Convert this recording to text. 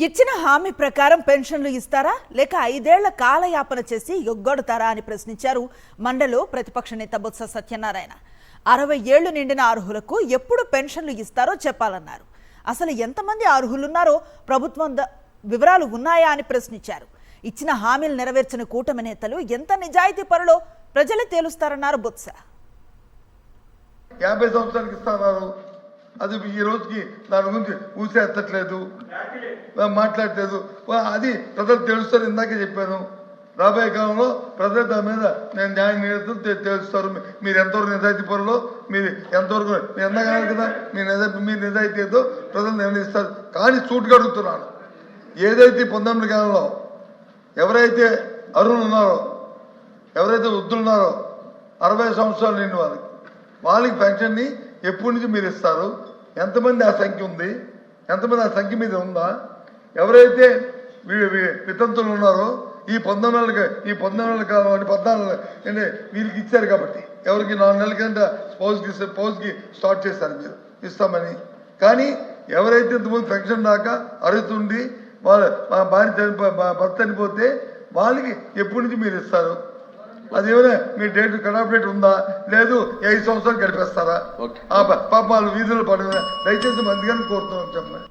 ఇచ్చిన హామీ ప్రకారం పెన్షన్లు ఇస్తారా లేక 5 ఏళ్ల కాలయాపన చేసి ఎగ్గొడతారా అని ప్రశ్నించారు మండలిలో ప్రతిపక్ష నేత బొత్స సత్యనారాయణ. 60 ఏళ్లు నిండిన అర్హులకు ఎప్పుడు పెన్షన్లు ఇస్తారో చెప్పాలన్నారు. అసలు ఎంతమంది అర్హులున్నారో ప్రభుత్వం వివరాలు ఉన్నాయా అని ప్రశ్నించారు. ఇచ్చిన హామీలు నెరవేర్చిన కూటమి నేతలు ఎంత నిజాయితీ పరులో ప్రజలే తేలుస్తారన్నారు బొత్స. 50 సంవత్సరాలకి ఇస్తున్నారు, అది ఈ రోజుకి దాని గురించి ఊసేత్తట్లేదు, మాట్లాడలేదు. అది ప్రజలు తెలుస్తారు. ఇందాకే చెప్పాను, రాబోయే కాలంలో ప్రజలు దాని మీద నేను న్యాయం తెలుస్తారు. మీరు ఎంతవరకు నిజాయితీ పరులో, మీరు ఎంతవరకు ఎంతగానో కదా మీరు నిజాయితీ ఏదో ప్రజలు నిర్ణయిస్తారు. కానీ సూటుగా అడుగుతున్నాను, ఏదైతే 19 కాలంలో ఎవరైతే అర్హులు ఉన్నారో, ఎవరైతే వృద్ధులు ఉన్నారో 60 సంవత్సరాలు నిండి వాళ్ళకి పెన్షన్ని ఎప్పటి నుంచి మీరు ఇస్తారు? ఎంతమంది ఆ సంఖ్య ఉంది? ఎంతమంది ఆ సంఖ్య మీద ఉందా? ఎవరైతే వితంతులు ఉన్నారో ఈ 19 కాలం 14 వీళ్ళకి ఇచ్చారు కాబట్టి, ఎవరికి 4 నెలల కింద స్పౌజ్కి స్టార్ట్ చేశారు మీరు ఇస్తామని. కానీ ఎవరైతే ఇంతమంది పెన్షన్ దాకా అరుగుతుండి వాళ్ళ భర్త చనిపోతే వాళ్ళకి ఎప్పటి నుంచి మీరు ఇస్తారు? అదేమైనా మీ డేట్ కటాఫ్ డేట్ ఉందా? లేదు 5 సంవత్సరాలు గడిపేస్తారా? పాప వాళ్ళు వీధులు పడిన దయచేసి మందిగానే కోరుతున్నాం చెప్పండి.